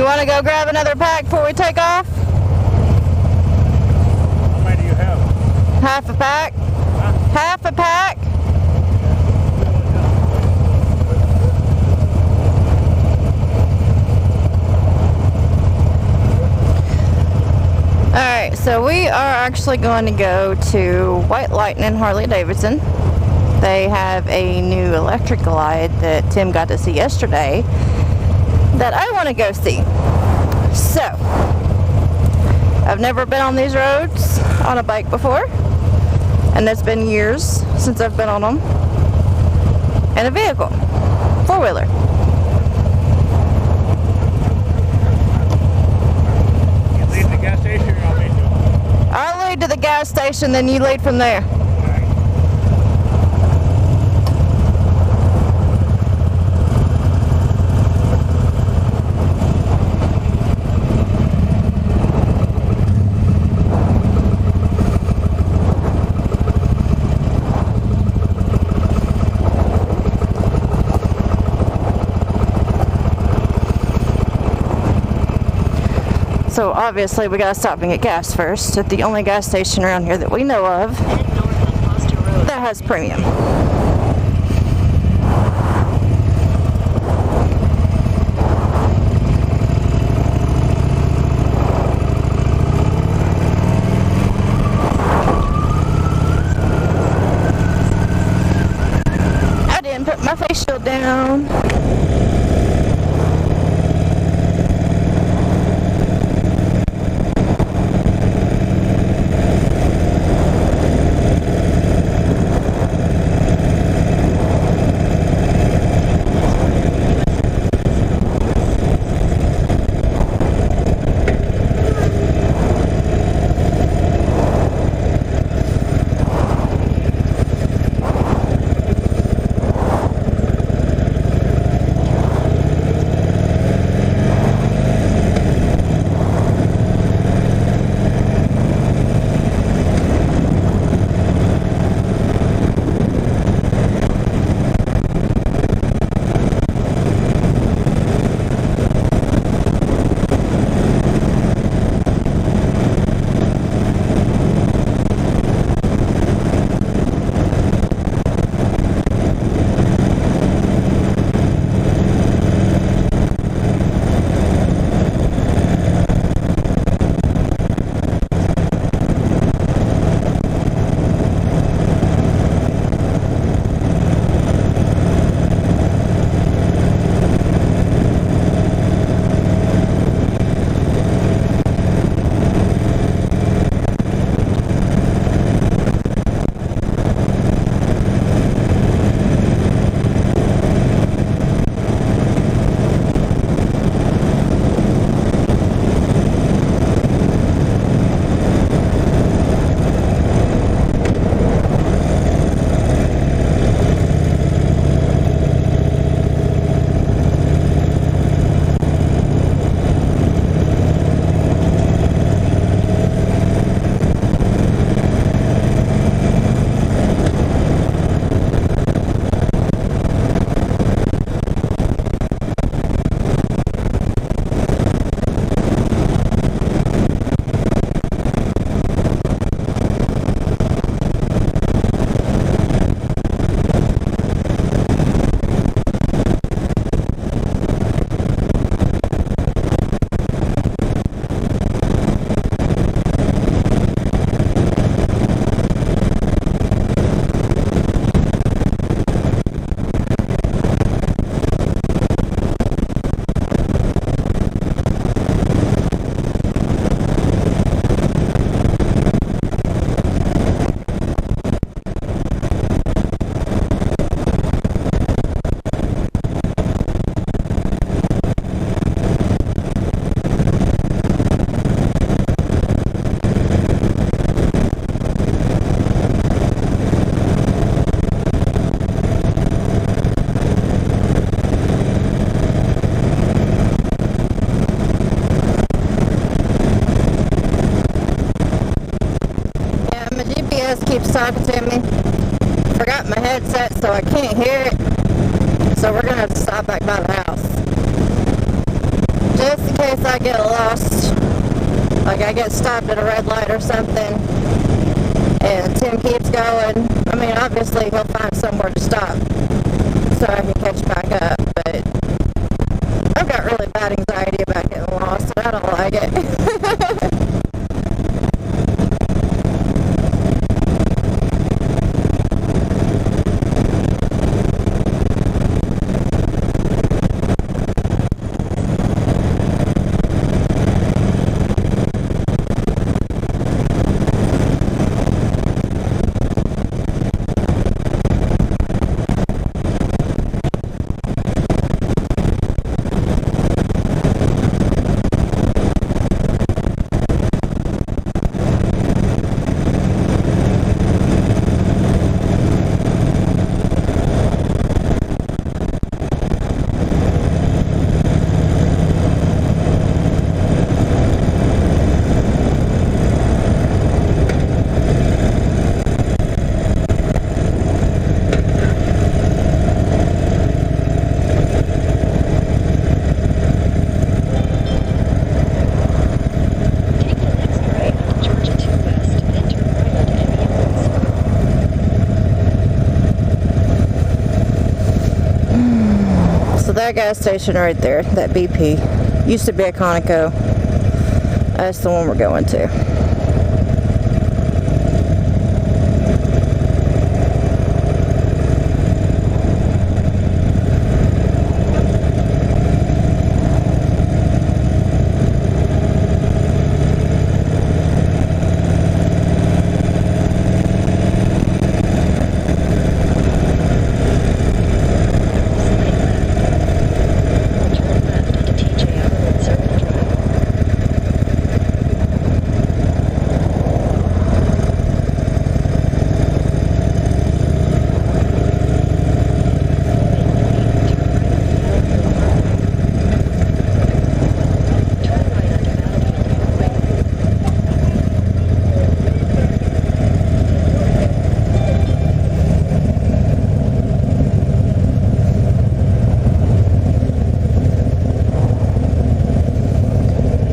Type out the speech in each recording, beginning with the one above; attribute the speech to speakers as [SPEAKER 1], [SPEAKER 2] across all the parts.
[SPEAKER 1] You want to go grab another pack before we take off?
[SPEAKER 2] How many do you have?
[SPEAKER 1] Half a pack.
[SPEAKER 2] Huh?
[SPEAKER 1] Half a pack. Alright, so we are actually going to go to White Lightning Harley Davidson. They have a new electric glide that Tim got to see yesterday that I want to go see. So, I've never been on these roads on a bike before, and it's been years since I've been on them in a vehicle, four-wheeler.
[SPEAKER 2] You leave the gas station or I'll lead you?
[SPEAKER 1] I'll lead to the gas station, then you lead from there. So obviously we gotta stop and get gas first at the only gas station around here that we know of that has premium. I didn't put my face shield down. keeps talking to me. Forgot my headset, so I can't hear it. So we're gonna have to stop back by the house. just in case I get lost. Like I get stopped at a red light or something, and Tim keeps going. I mean, obviously he'll find somewhere to stop so I can catch back up, but I've got really bad anxiety about getting lost, and I don't like it. That gas station right there, that BP, used to be a Conoco. That's the one we're going to.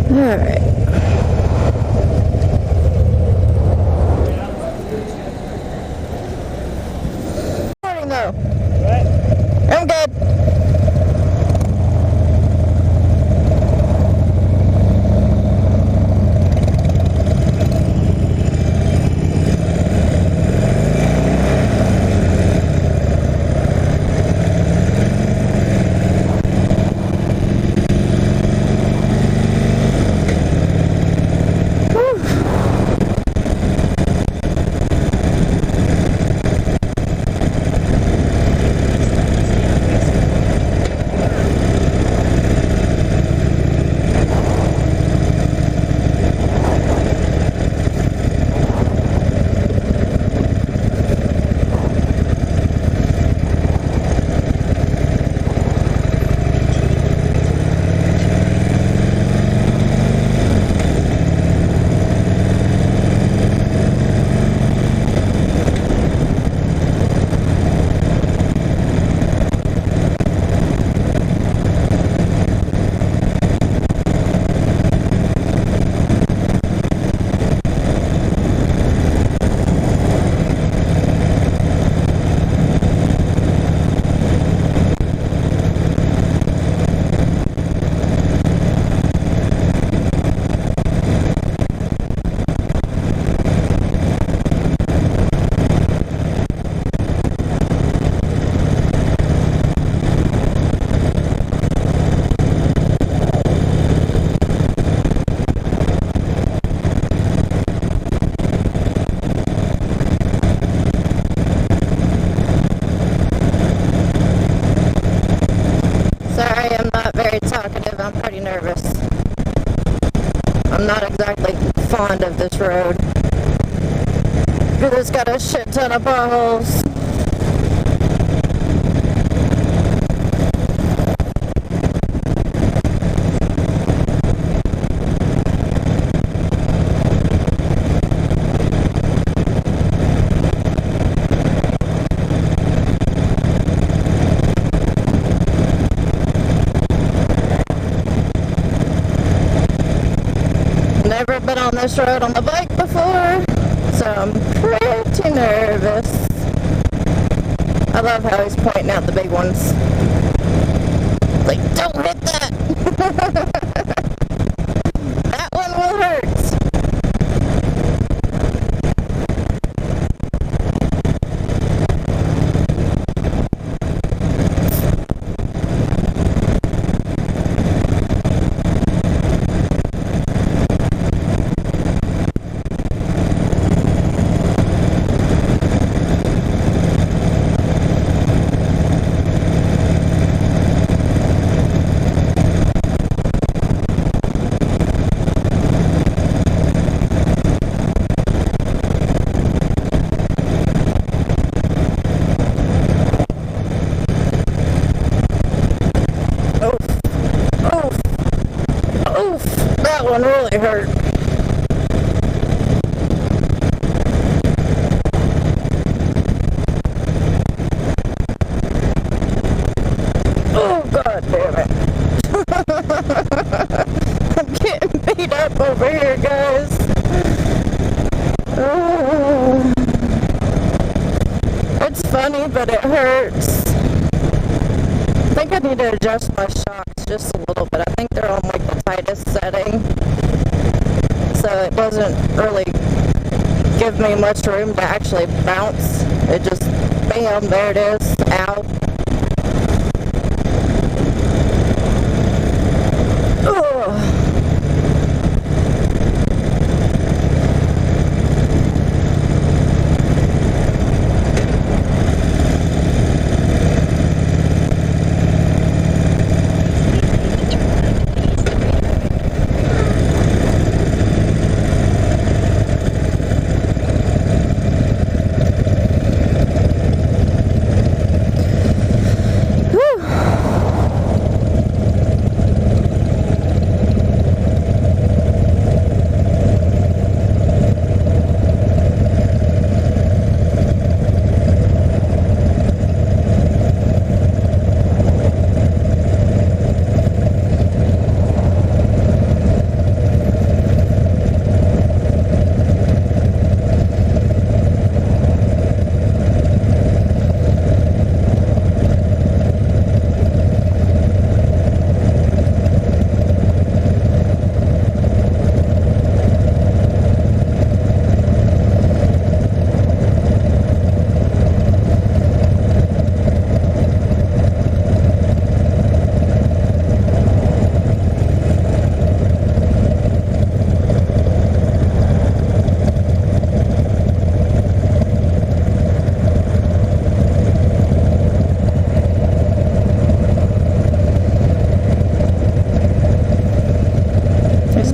[SPEAKER 1] Alright. Morning though.
[SPEAKER 2] What?
[SPEAKER 1] I'm good. I'm pretty nervous. I'm not exactly fond of this road because it's got a shit ton of potholes. never been on this road on the bike before, so I'm pretty nervous. I love how he's pointing out the big ones. Like, don't hit that! That one will hurt. That one really hurt. Oh, God damn it. I'm getting beat up over here, guys. Oh. It's funny, but it hurts. I think I need to adjust my shocks just a little bit. I think they're on like the tightest setting, so it doesn't really give me much room to actually bounce. It just, bam, there it is. Ow. Ugh.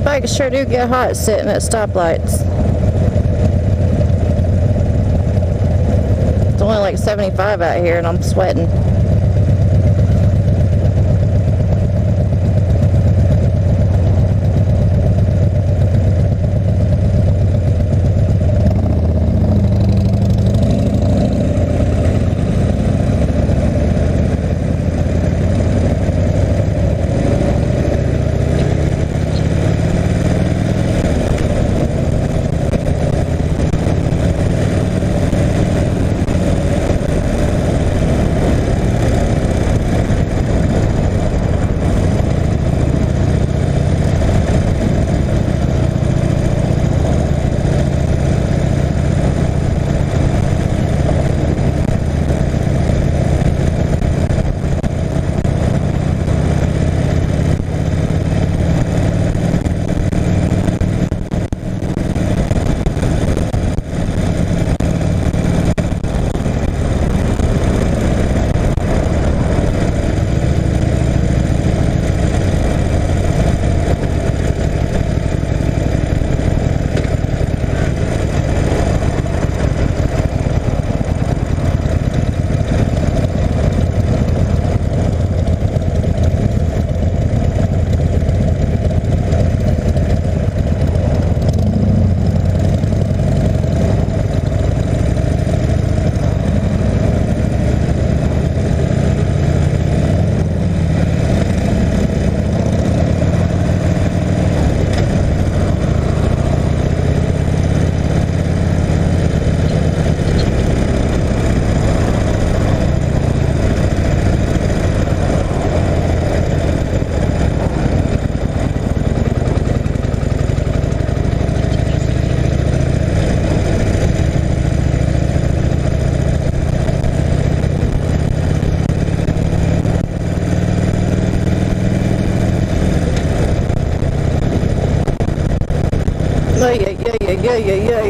[SPEAKER 1] Bikes sure do get hot sitting at stoplights. It's only like 75 out here and I'm sweating. Ay, ay, ay, ay, ay, ay, ay.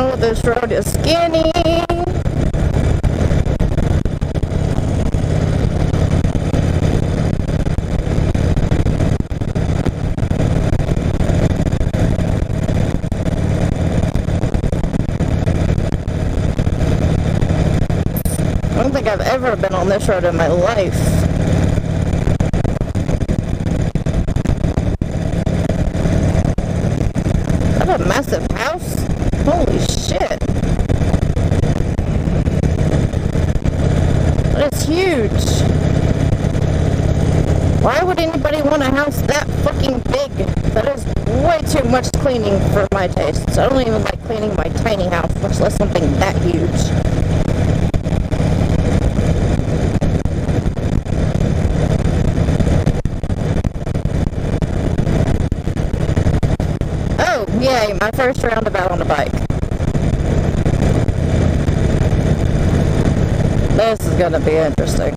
[SPEAKER 1] Oh, this road is skinny. I don't think I've ever been on this road in my life. Is that a massive house? Holy shit. That is huge. Why would anybody want a house that fucking big? That is way too much cleaning for my tastes. I don't even like cleaning my tiny house, much less something that huge. Oh, yay, my first roundabout on a bike. This is gonna be interesting.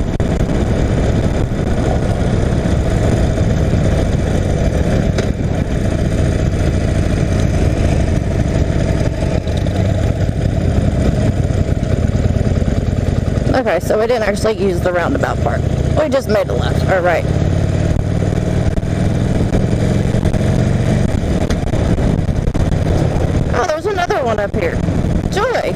[SPEAKER 1] Okay, so we didn't actually use the roundabout part. We just made a left, or right. Oh, there's another one up here. Joy!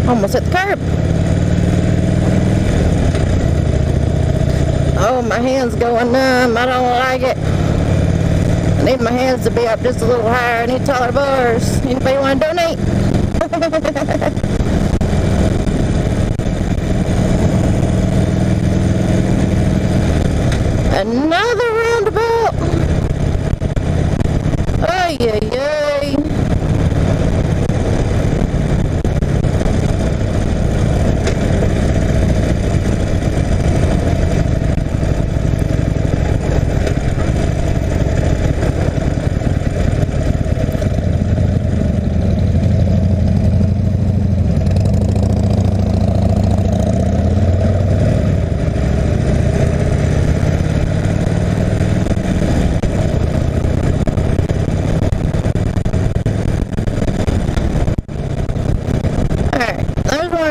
[SPEAKER 1] Almost at the curb. Oh, my hand's going numb. I don't like it. I need my hands to be up just a little higher. I need taller bars. Anybody want to donate? Another roundabout. Ay, ay, ay.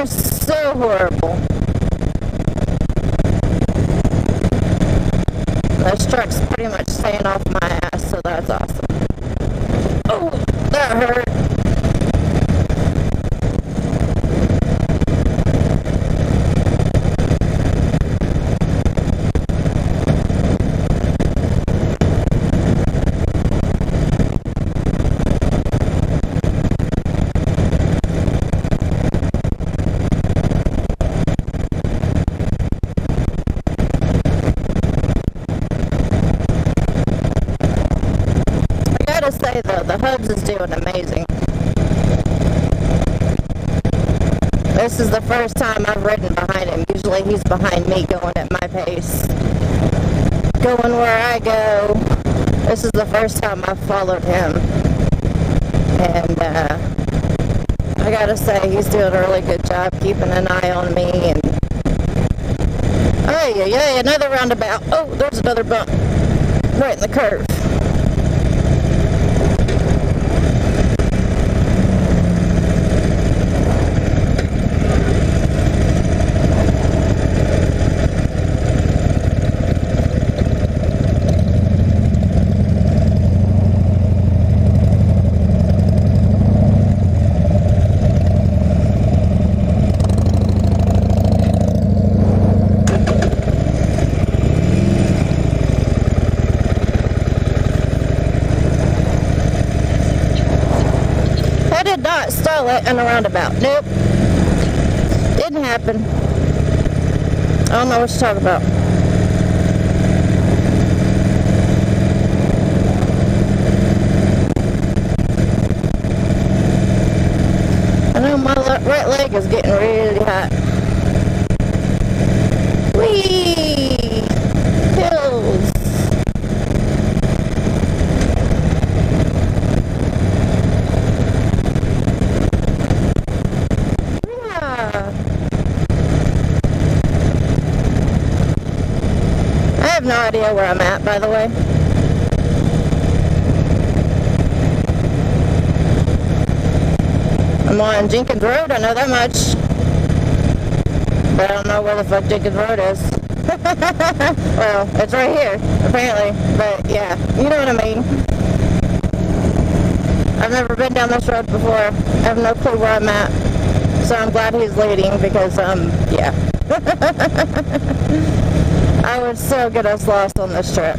[SPEAKER 1] So horrible. This truck's pretty much staying off my ass, so that's awesome. Oh, that hurt. Say though, the Hubs is doing amazing. This is the first time I've ridden behind him. Usually he's behind me going at my pace, going where I go. This is the first time I've followed him, and I gotta say he's doing a really good job keeping an eye on me. And oh yeah, another roundabout. Oh, there's another bump right in the curve. not stall it in a roundabout. Nope. Didn't happen. I don't know what you're talking about. I know my right leg is getting really hot. Whee! Hills! Yeah. I have no idea where I'm at, by the way. I'm on Jenkins Road, I know that much. But I don't know where the fuck Jenkins Road is. Well, it's right here, apparently. But yeah, you know what I mean. I've never been down this road before. I have no clue where I'm at. So I'm glad he's leading because, yeah. I would so get us lost on this trip.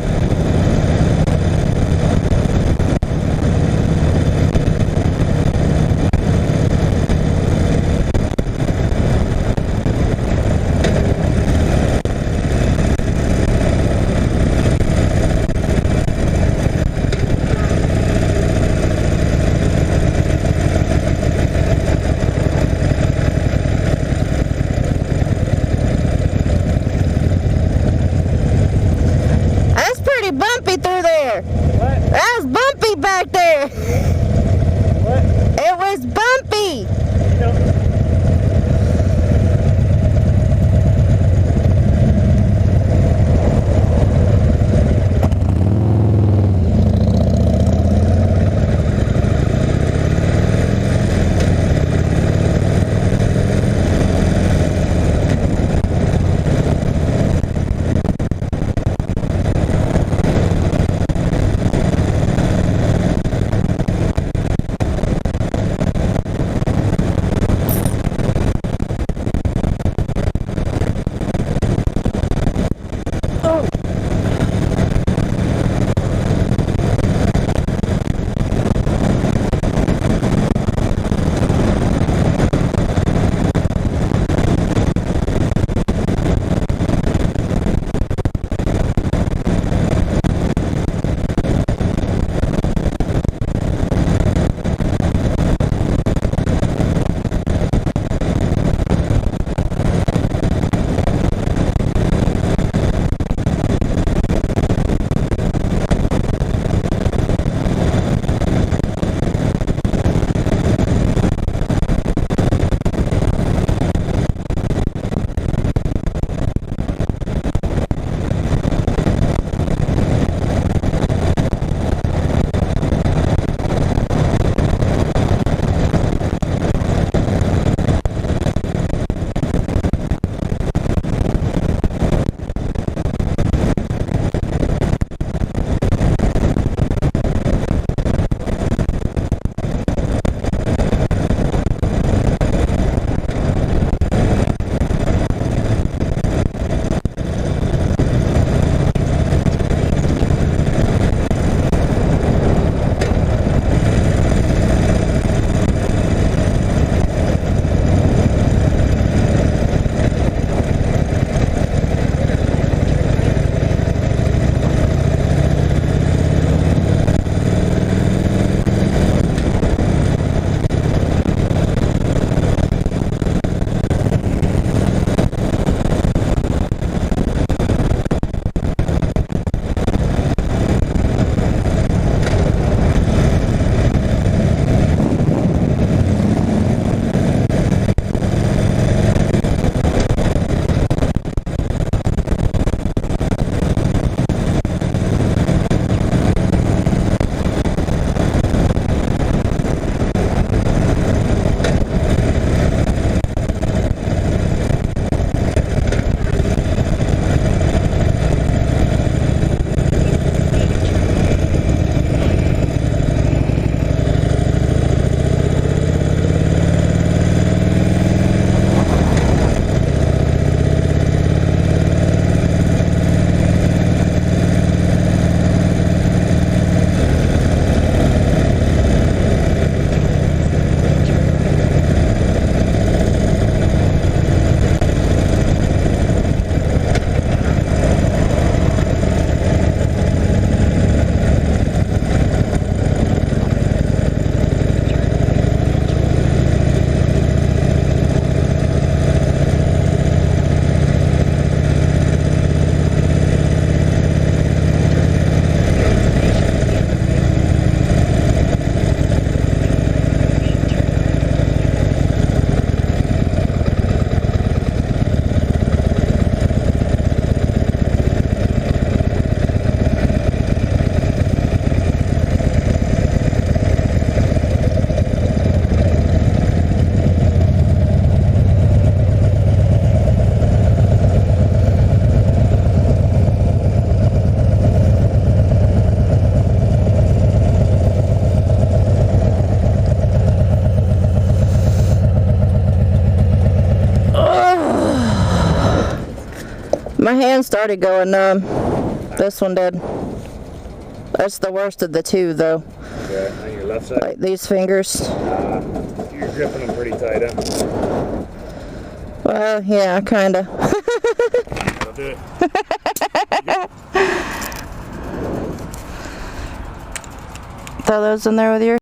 [SPEAKER 1] hand started going numb. This one did. That's the worst of the two, though.
[SPEAKER 2] Okay, on your left side?
[SPEAKER 1] Like these fingers.
[SPEAKER 2] You're gripping them pretty tight, huh?
[SPEAKER 1] Well, yeah, kinda.
[SPEAKER 2] I'll do it.
[SPEAKER 1] Throw those in there with your...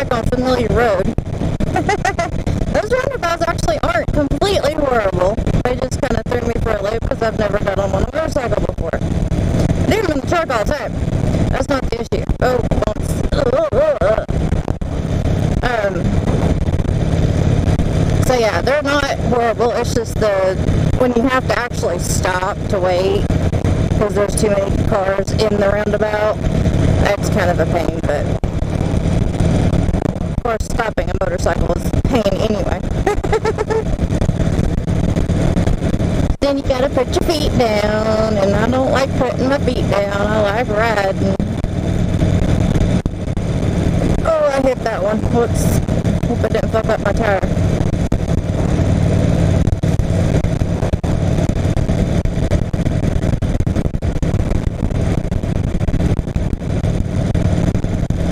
[SPEAKER 1] back on familiar road. Those roundabouts actually aren't completely horrible. They just kind of threw me for a loop because I've never done them on a motorcycle before. I do them in the truck all the time. That's not the issue. Oh, bumps. So yeah, they're not horrible. It's just when you have to actually stop to wait because there's too many cars in the roundabout, that's kind of a pain, but of course stopping a motorcycle is a pain anyway. Then you gotta put your feet down, and I don't like putting my feet down. I like riding. Oh, I hit that one. Whoops. Hope I didn't fuck up my tire.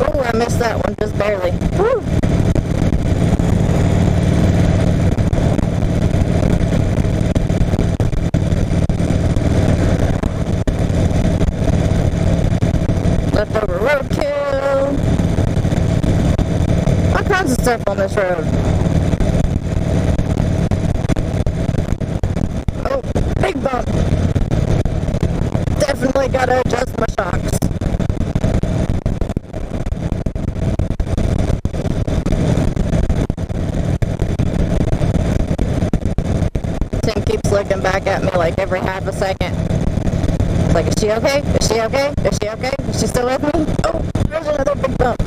[SPEAKER 1] Oh, I missed that one just barely. Woo! Leftover roadkill. All kinds of stuff on this road. Oh, big bump. Definitely gotta adjust my shocks. Tim keeps looking back at me like every half a second. Like, is she okay? Is she okay? Is she okay? Is she still with me? Oh, there's another big bump.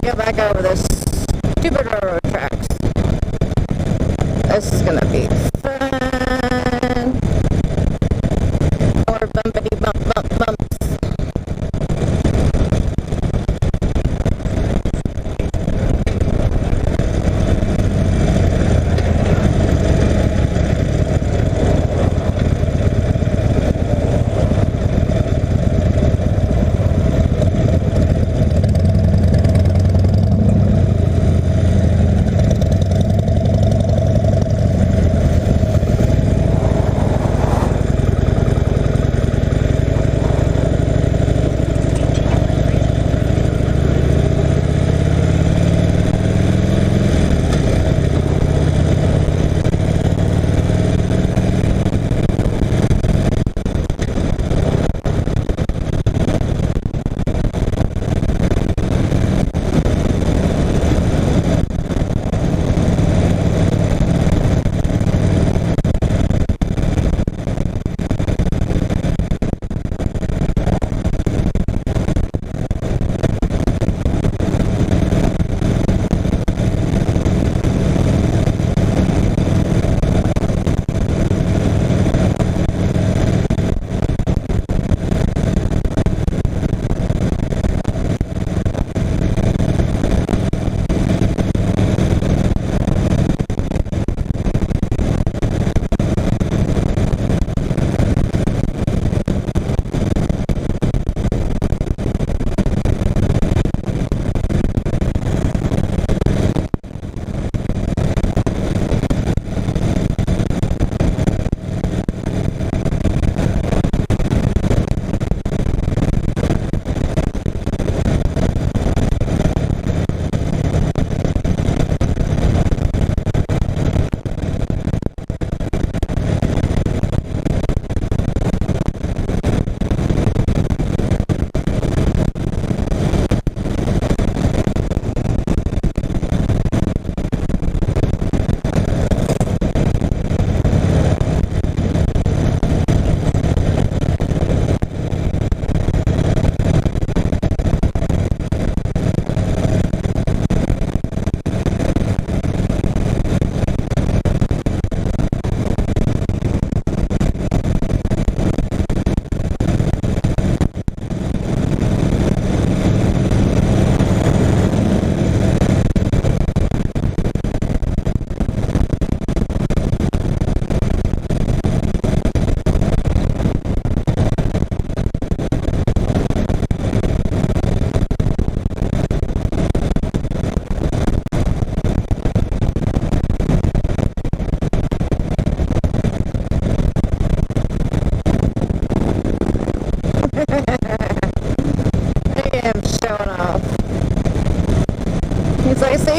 [SPEAKER 1] Go back over this stupid railroad tracks. This is gonna be fun. More bumpity bumps.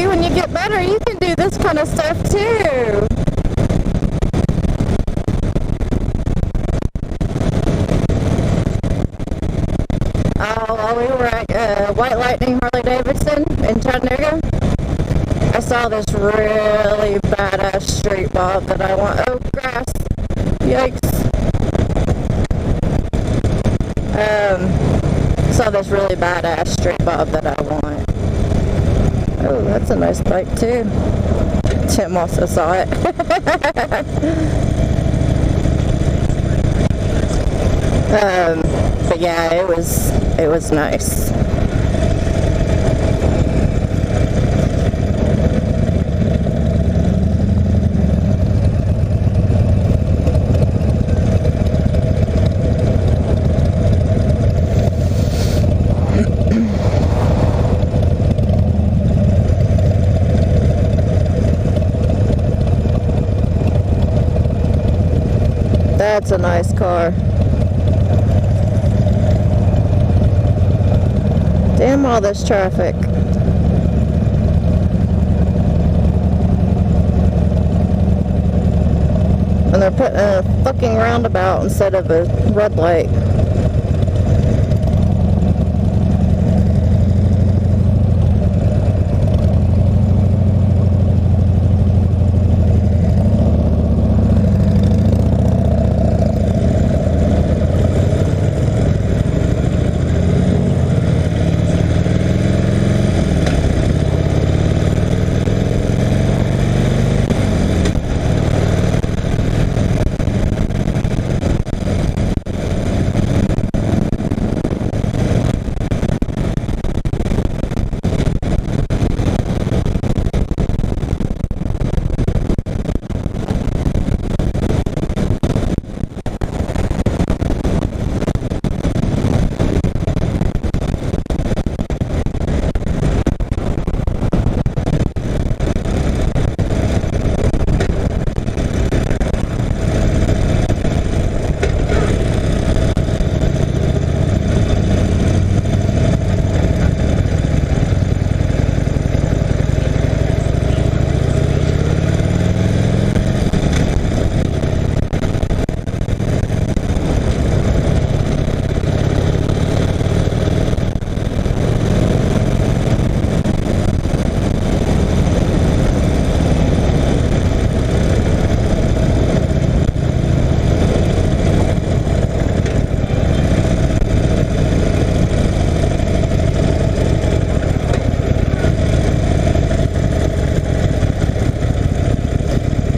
[SPEAKER 1] maybe when you get better, you can do this kind of stuff too. While we were at White Lightning Harley Davidson in Chattanooga, I saw this really badass street bob that I want. Oh, grass. Yikes. Saw this really badass street bob that I want. Oh, that's a nice bike too. Tim also saw it. But yeah, it was nice. That's a nice car. Damn all this traffic. And they're putting a fucking roundabout instead of a red light.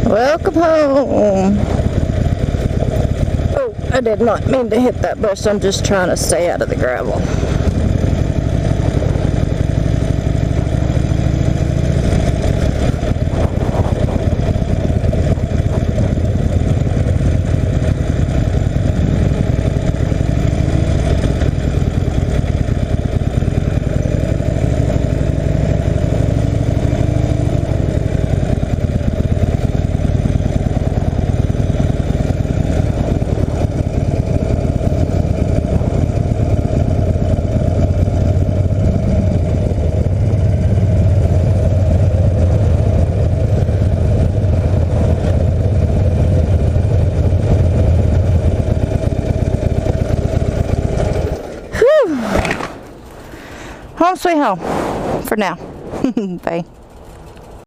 [SPEAKER 1] Welcome home. Oh, I did not mean to hit that bush. I'm just trying to stay out of the gravel. Home sweet home for now. Bye.